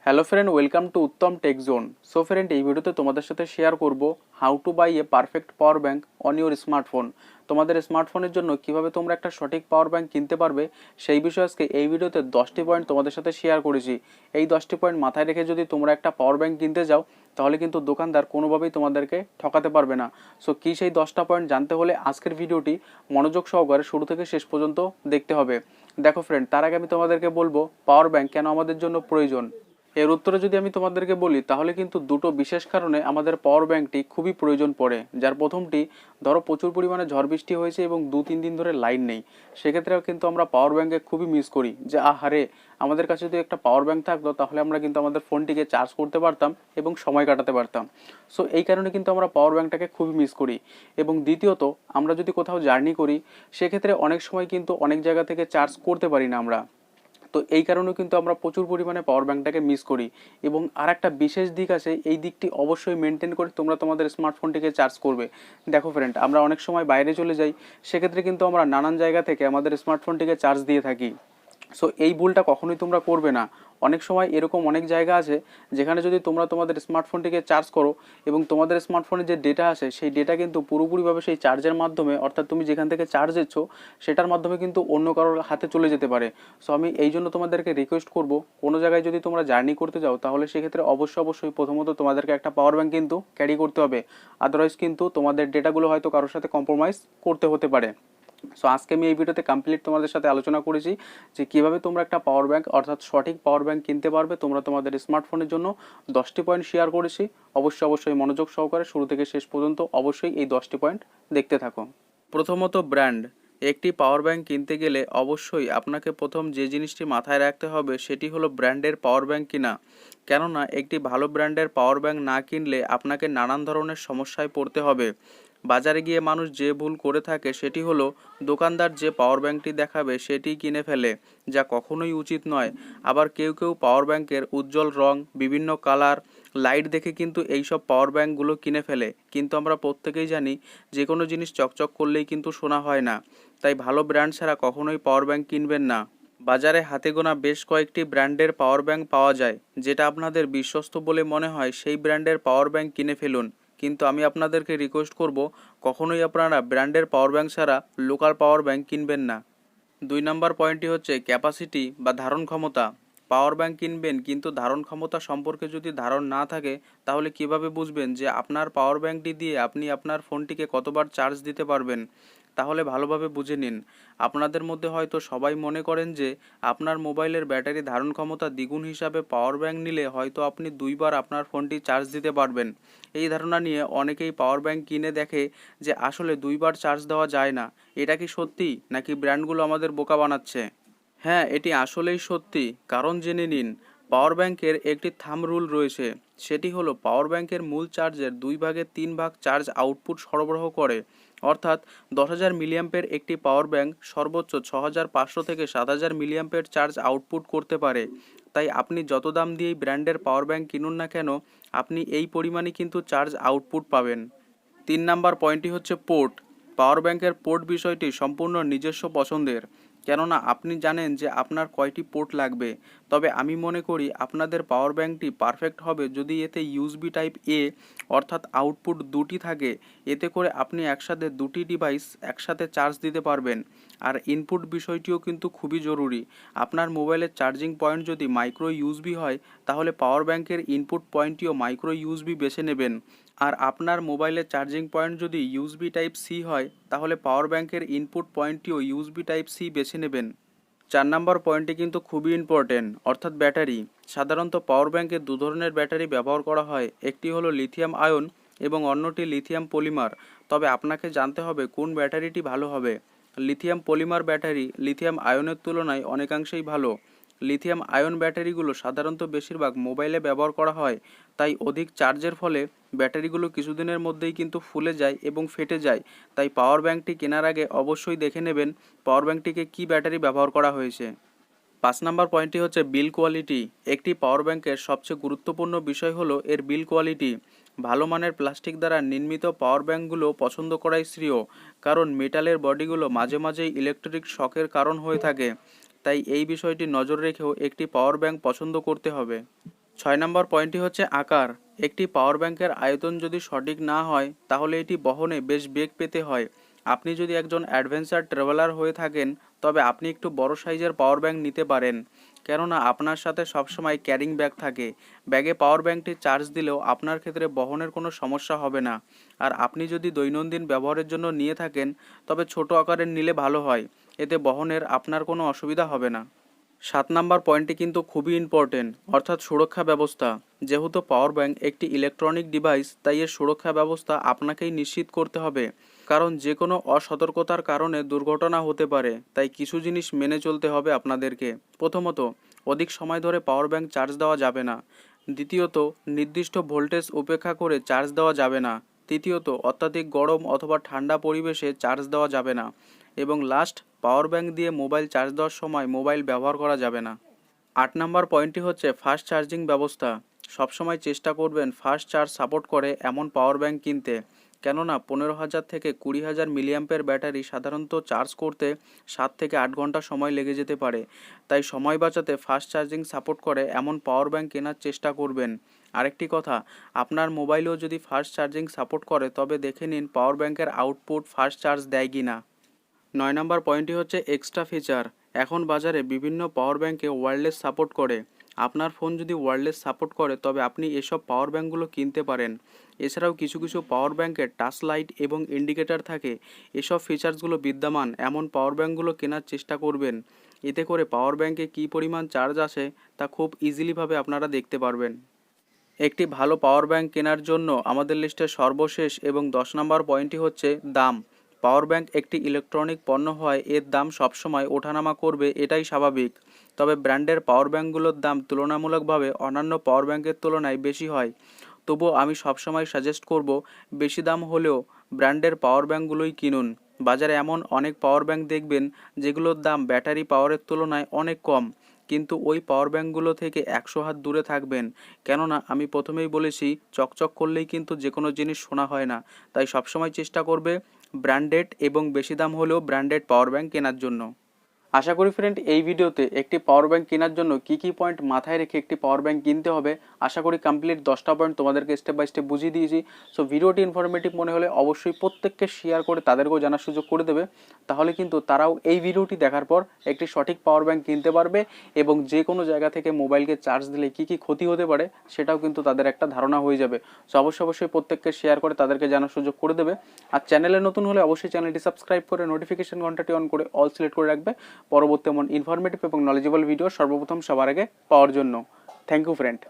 Hello friend, welcome to Uttam tech zone. So friend, এই ভিডিওতে তোমাদের সাথে শেয়ার করব how to buy a perfect power bank on your smartphone. তোমাদের স্মার্টফোনের জন্য কিভাবে তোমরা একটা সঠিক পাওয়ার ব্যাংক কিনতে পারবে সেই বিষয়ে আজকে এই ভিডিওতে 10টি পয়েন্ট তোমাদের সাথে শেয়ার করেছি। এই 10টি পয়েন্ট মাথায় রেখে যদি তোমরা একটা পাওয়ার ব্যাংক কিনতে যাও তাহলে কিন্তু দোকানদার কোনোভাবেই তোমাদেরকে ঠকাতে পারবে না। সো কী সেই 10টা পয়েন্ট জানতে হলে আজকের ভিডিওটি মনোযোগ সহকারে শুরু থেকে শেষ পর্যন্ত দেখতে হবে। দেখো ফ্রেন্ড, তার আগে আমি তোমাদেরকে বলবো পাওয়ার ব্যাংক কেন আমাদের জন্য প্রয়োজন। এর উত্তরে যদি আমি তোমাদেরকে বলি তাহলে কিন্তু দুটো বিশেষ কারণে আমাদের পাওয়ার ব্যাংকটি খুবই প্রয়োজন পড়ে। যার প্রথমটি, ধরো প্রচুর পরিমাণে ঝড় বৃষ্টি হয়েছে এবং 2-3 দিন ধরে লাইন নেই, সেক্ষেত্রেও কিন্তু আমরা পাওয়ার ব্যাংকে খুবই মিস করি যে আহারে আমাদের কাছে যদি একটা পাওয়ার ব্যাংক থাকতো তাহলে আমরা কিন্তু আমাদের ফোনটিকে চার্জ করতে পারতাম এবং সময় কাটাতে পারতাম। সো এই কারণে কিন্তু আমরা পাওয়ার ব্যাংকটাকে খুবই মিস করি। এবং দ্বিতীয়ত, আমরা যদি কোথাও জার্নি করি সেক্ষেত্রে অনেক সময় কিন্তু অনেক জায়গা থেকে চার্জ করতে পারি না আমরা। তো এই কারণেও কিন্তু আমরা প্রচুর পরিমাণে পাওয়ার ব্যাংকটাকে মিস করি। এবং আর একটা বিশেষ দিক আছে, এই দিকটি অবশ্যই মেনটেন করে তোমরা তোমাদের স্মার্টফোনটিকে চার্জ করবে। দেখো ফ্রেন্ড, আমরা অনেক সময় বাইরে চলে যাই, সেক্ষেত্রে কিন্তু আমরা নানান জায়গা থেকে আমাদের স্মার্টফোনটিকে চার্জ দিয়ে থাকি। সো এই ভুলটা কখনোই তোমরা করবে না। অনেক সময় এরকম অনেক জায়গা আছে যেখানে যদি তোমরা তোমাদের স্মার্টফোনটিকে চার্জ করো এবং তোমাদের স্মার্টফোনে যে ডেটা আসে সেই ডেটা কিন্তু পুরোপুরিভাবে সেই চার্জের মাধ্যমে, অর্থাৎ তুমি যেখান থেকে চার্জ দিচ্ছ সেটার মাধ্যমে কিন্তু অন্য কারোর হাতে চলে যেতে পারে। সো আমি এই জন্য তোমাদেরকে রিকোয়েস্ট করব, কোনো জায়গায় যদি তোমরা জার্নি করতে যাও তাহলে সেক্ষেত্রে অবশ্যই প্রথমত তোমাদেরকে একটা পাওয়ার ব্যাংক কিন্তু ক্যারি করতে হবে। আদারওয়াইজ কিন্তু তোমাদের ডেটাগুলো হয়তো কারোর সাথে কম্প্রোমাইজ করতে হতে পারে। সো আজকে আমি এই ভিডিওতে কমপ্লিট তোমাদের সাথে আলোচনা করেছি যে কীভাবে তোমরা একটা পাওয়ার ব্যাংক, অর্থাৎ সঠিক পাওয়ার ব্যাংক কিনতে পারবে তোমরা তোমাদের স্মার্টফোনের জন্য। 10টি পয়েন্ট শেয়ার করেছি, অবশ্যই মনোযোগ সহকারে শুরু থেকে শেষ পর্যন্ত অবশ্যই এই 10টি পয়েন্ট দেখতে থাকো। প্রথমত, ব্র্যান্ড। একটি পাওয়ার ব্যাংক কিনতে গেলে অবশ্যই আপনাকে প্রথম যে জিনিসটি মাথায় রাখতে হবে সেটি হলো ব্র্যান্ডের পাওয়ার ব্যাংক কিনা। কেননা একটি ভালো ব্র্যান্ডের পাওয়ার ব্যাংক না কিনলে আপনাকে নানান ধরনের সমস্যায় পড়তে হবে। বাজারে গিয়ে মানুষ যে ভুল করে থাকে সেটি হলো দোকানদার যে পাওয়ার ব্যাংকটি দেখাবে সেটি কিনে ফেলে, যা কখনোই উচিত নয়। আবার কেউ পাওয়ার ব্যাংকের উজ্জ্বল রং, বিভিন্ন কালার, লাইট দেখে কিন্তু এইসব পাওয়ার ব্যাংকগুলো কিনে ফেলে। কিন্তু আমরা প্রত্যেকেই জানি যে কোনো জিনিস চকচক করলেই কিন্তু সোনা হয় না। তাই ভালো ব্র্যান্ড ছাড়া কখনোই পাওয়ার ব্যাংক কিনবেন না। বাজারে হাতে গোনা বেশ কয়েকটি ব্র্যান্ডের পাওয়ার ব্যাংক পাওয়া যায়, যেটা আপনাদের বিশ্বস্ত বলে মনে হয় সেই ব্র্যান্ডের পাওয়ার ব্যাংক কিনে ফেলুন। কিন্তু আমি আপনাদেরকে রিকোয়েস্ট করব, কখনোই আপনারা ব্র্যান্ডের পাওয়ার ব্যাংক ছাড়া লোকাল পাওয়ার ব্যাংক কিনবেন না। 2 নম্বর পয়েন্টটি হচ্ছে ক্যাপাসিটি বা ধারণ ক্ষমতা। পাওয়ার ব্যাংক কিনবেন কিন্তু ধারণ ক্ষমতা সম্পর্কে যদি ধারণ না থাকে তাহলে কিভাবে বুঝবেন যে আপনার পাওয়ার ব্যাংকটি দিয়ে আপনি আপনার ফোনটিকে কতবার চার্জ দিতে পারবেন। তাহলে ভালোভাবে বুঝে নিন। আপনাদের মধ্যে হয়তো সবাই মনে করেন যে আপনার মোবাইলের ব্যাটারি ধারণ ক্ষমতা দ্বিগুণ হিসাবে পাওয়ার ব্যাংক নিলে হয়তো আপনি 2বার আপনার ফোনটি চার্জ দিতে পারবেন। এই ধারণা নিয়ে অনেকেই পাওয়ার ব্যাংক কিনে দেখে যে আসলে 2বার চার্জ দেওয়া যায় না। এটা কি সত্যি, নাকি ব্র্যান্ডগুলো আমাদের বোকা বানাচ্ছে? হ্যাঁ, এটি আসলেই সত্যি। কারণ জেনে নিন, পাওয়ার ব্যাংকের একটি থাম্ব রুল রয়েছে। সেটি হলো পাওয়ার ব্যাংকের মূল চার্জের 2/3 চার্জ আউটপুট সরবরাহ করে। অর্থাৎ 10,000 মিলিঅ্যাম্পের একটি পাওয়ার ব্যাংক সর্বোচ্চ 6,500 থেকে 7,000 মিলিঅ্যাম্পের চার্জ আউটপুট করতে পারে। তাই আপনি যত দাম দিয়েই ব্র্যান্ডের পাওয়ার ব্যাংক কিনুন না কেন, আপনি এই পরিমাণে কিন্তু চার্জ আউটপুট পাবেন। 3 নাম্বার পয়েন্টটি হচ্ছে পোর্ট। পাওয়ার ব্যাংকের পোর্ট বিষয়টি সম্পূর্ণ নিজস্ব পছন্দের। কেননা আপনি জানেন যে আপনার কয়টি পোর্ট লাগবে। তবে আমি মনে করি আপনাদের পাওয়ার ব্যাংকটি পারফেক্ট হবে যদি এতে ইউএসবি টাইপ এ, অর্থাৎ আউটপুট 2টি থাকে। এতে করে আপনি একসাথে 2টি ডিভাইস একসাথে চার্জ দিতে পারবেন। আর ইনপুট বিষয়টিও কিন্তু খুবই জরুরি। আপনার মোবাইলের চার্জিং পয়েন্ট যদি মাইক্রো ইউএসবি হয় তাহলে পাওয়ার ব্যাংকের ইনপুট পয়েন্টটিও মাইক্রো ইউএসবি বেছে নেবেন। আর আপনার মোবাইলের চার্জিং পয়েন্ট যদি ইউএসবি টাইপ সি হয় তাহলে পাওয়ার ব্যাংকের ইনপুট পয়েন্টটিও ইউএসবি টাইপ সি বেছে নেবেন। 4 নম্বর পয়েন্টটি কিন্তু খুবই ইম্পর্টেন্ট, অর্থাৎ ব্যাটারি। সাধারণত পাওয়ার ব্যাংকে 2 ধরনের ব্যাটারি ব্যবহার করা হয়। একটি হলো লিথিয়াম আয়ন এবং অন্যটি লিথিয়াম পলিমার। তবে আপনাকে জানতে হবে কোন ব্যাটারিটি ভালো হবে। লিথিয়াম পলিমার ব্যাটারি লিথিয়াম আয়নের তুলনায় অনেকাংশেই ভালো। লিথিয়াম আয়ন ব্যাটারিগুলো সাধারণত বেশিরভাগ মোবাইলে ব্যবহার করা হয়। তাই অধিক চার্জের ফলে ব্যাটারিগুলো কিছুদিনের মধ্যেই কিন্তু ফুলে যায় এবং ফেটে যায়। তাই পাওয়ার ব্যাংকটি কেনার আগে অবশ্যই দেখে নেবেন পাওয়ার ব্যাংকটিকে কী ব্যাটারি ব্যবহার করা হয়েছে। 5 নম্বর পয়েন্টটি হচ্ছে বিল কোয়ালিটি। একটি পাওয়ার ব্যাংকের সবচেয়ে গুরুত্বপূর্ণ বিষয় হলো এর বিল কোয়ালিটি। ভালো মানের প্লাস্টিক দ্বারা নির্মিত পাওয়ার ব্যাংকগুলো পছন্দ করাই শ্রেয়, কারণ মেটালের বডিগুলো মাঝে মাঝেই ইলেকট্রিক শকের কারণ হয়ে থাকে। তাই এই বিষয়টি নজর রেখেও একটি পাওয়ার ব্যাংক পছন্দ করতে হবে। ছয় নম্বর পয়েন্টটি হচ্ছে আকার। একটি পাওয়ার ব্যাংকের আয়তন যদি সঠিক না হয় তাহলে এটি বহনে বেশ বেগ পেতে হয়। আপনি যদি একজন অ্যাডভেঞ্চার ট্রাভেলার হয়ে থাকেন তবে আপনি একটু বড় সাইজের পাওয়ার ব্যাংক নিতে পারেন, কেননা আপনার সাথে সবসময় ক্যারিং ব্যাগ থাকে। ব্যাগে পাওয়ার ব্যাংকটি চার্জ দিলেও আপনার ক্ষেত্রে বহনের কোনো সমস্যা হবে না। আর আপনি যদি দৈনন্দিন ব্যবহারের জন্য নিয়ে থাকেন তবে ছোট আকারের নিলে ভালো হয়, এতে বহনের আপনার কোনো অসুবিধা হবে না। 7 নম্বর পয়েন্টটি কিন্তু খুবই ইম্পর্টেন্ট, অর্থাৎ সুরক্ষা ব্যবস্থা। যেহেতু পাওয়ার ব্যাংক একটি ইলেকট্রনিক ডিভাইস, তাই এর সুরক্ষা ব্যবস্থা আপনাকেই নিশ্চিত করতে হবে, কারণ যে কোনো অসতর্কতার কারণে দুর্ঘটনা হতে পারে। তাই কিছু জিনিস মেনে চলতে হবে আপনাদেরকে। প্রথমত, অধিক সময় ধরে পাওয়ার ব্যাংক চার্জ দেওয়া যাবে না। দ্বিতীয়ত, নির্দিষ্ট ভোল্টেজ উপেক্ষা করে চার্জ দেওয়া যাবে না। তৃতীয়ত, অত্যাধিক গরম অথবা ঠান্ডা পরিবেশে চার্জ দেওয়া যাবে না। এবং লাস্ট, পাওয়ার ব্যাংক দিয়ে মোবাইল চার্জ দেওয়ার সময় মোবাইল ব্যবহার করা যাবে না। 8 নম্বর পয়েন্টটি হচ্ছে ফাস্ট চার্জিং ব্যবস্থা। সবসময় চেষ্টা করবেন ফাস্ট চার্জ সাপোর্ট করে এমন পাওয়ার ব্যাংক কিনতে, কেননা 15,000 থেকে 20,000 মিলিঅ্যাম্পের ব্যাটারি সাধারণত চার্জ করতে 7 থেকে 8 ঘন্টা সময় লেগে যেতে পারে। তাই সময় বাঁচাতে ফাস্ট চার্জিং সাপোর্ট করে এমন পাওয়ার ব্যাংক কেনার চেষ্টা করবেন। আরেকটি কথা, আপনার মোবাইলেও যদি ফাস্ট চার্জিং সাপোর্ট করে তবে দেখে নিন পাওয়ার ব্যাংকের আউটপুট ফাস্ট চার্জ দেয় কি না। 9 নম্বর পয়েন্টটি হচ্ছে এক্সট্রা ফিচার। এখন বাজারে বিভিন্ন পাওয়ার ব্যাংকে ওয়্যারলেস সাপোর্ট করে। আপনার ফোন যদি ওয়্যারলেস সাপোর্ট করে তবে আপনি এসব পাওয়ার ব্যাংকগুলো কিনতে পারেন। এছাড়াও কিছু কিছু পাওয়ার ব্যাংকের টাচ লাইট এবং ইন্ডিকেটর থাকে। এসব ফিচার্সগুলো বিদ্যমান এমন পাওয়ার ব্যাংকগুলো কেনার চেষ্টা করবেন। এতে করে পাওয়ার ব্যাংকে কী পরিমাণ চার্জ আসে তা খুব ইজিলিভাবে আপনারা দেখতে পারবেন। একটি ভালো পাওয়ার ব্যাংক কেনার জন্য আমাদের লিস্টের সর্বশেষ এবং 10 নম্বর পয়েন্টটি হচ্ছে দাম। পাওয়ার ব্যাংক একটি ইলেকট্রনিক পণ্য হয়, এর দাম সবসময় ওঠানামা করবে, এটাই স্বাভাবিক। তবে ব্র্যান্ডের পাওয়ার ব্যাংকগুলোর দাম তুলনামূলকভাবে অন্যান্য পাওয়ার ব্যাংকের তুলনায় বেশি হয়। তবুও আমি সবসময় সাজেস্ট করব, বেশি দাম হলেও ব্র্যান্ডের পাওয়ার ব্যাংকগুলোই কিনুন। বাজারে এমন অনেক পাওয়ার ব্যাংক দেখবেন যেগুলোর দাম ব্যাটারি পাওয়ারের তুলনায় অনেক কম, কিন্তু ওই পাওয়ার ব্যাংকগুলো থেকে 100 হাত দূরে থাকবেন, কেননা আমি প্রথমেই বলেছি চকচক করলেই কিন্তু যে কোনো জিনিস শোনা হয় না। তাই সবসময় চেষ্টা করবে ব্র্যান্ডেড এবং বেশি দাম হলেও ব্র্যান্ডেড পাওয়ার ব্যাংক কেনার জন্য। আশা করি ফ্রেন্ড এই ভিডিওতে একটি পাওয়ার ব্যাংক কেনার জন্য কি কি পয়েন্ট মাথায় রেখে একটি পাওয়ার ব্যাংক কিনতে হবে, আশা করি কমপ্লিট 10টা পয়েন্ট তোমাদেরকে স্টেপ বাই স্টেপ বুঝিয়ে দিয়েছি। সো ভিডিওটি ইনফরমেটিভ মনে হলে অবশ্যই প্রত্যেককে শেয়ার করে তাদেরকেও জানার সুযোগ করে দেবে, তাহলে কিন্তু তারাও এই ভিডিওটি দেখার পর একটি সঠিক পাওয়ার ব্যাংক কিনতে পারবে এবং যে কোনো জায়গা থেকে মোবাইলকে চার্জ দিলে কি কি ক্ষতি হতে পারে সেটাও কিন্তু তাদের একটা ধারণা হয়ে যাবে। সো অবশ্যই প্রত্যেককে শেয়ার করে তাদেরকে জানার সুযোগ করে দেবে। আর চ্যানেলে নতুন হলে অবশ্যই চ্যানেলটি সাবস্ক্রাইব করে নোটিফিকেশন ঘন্টাটি অন করে অল সিলেক্ট করে রাখবে পরবর্তী এমন ইনফরমেটিভ এবং নলেজেবল ভিডিও সর্বপ্রথম সবার আগে পাওয়ার জন্য। Thank you friend.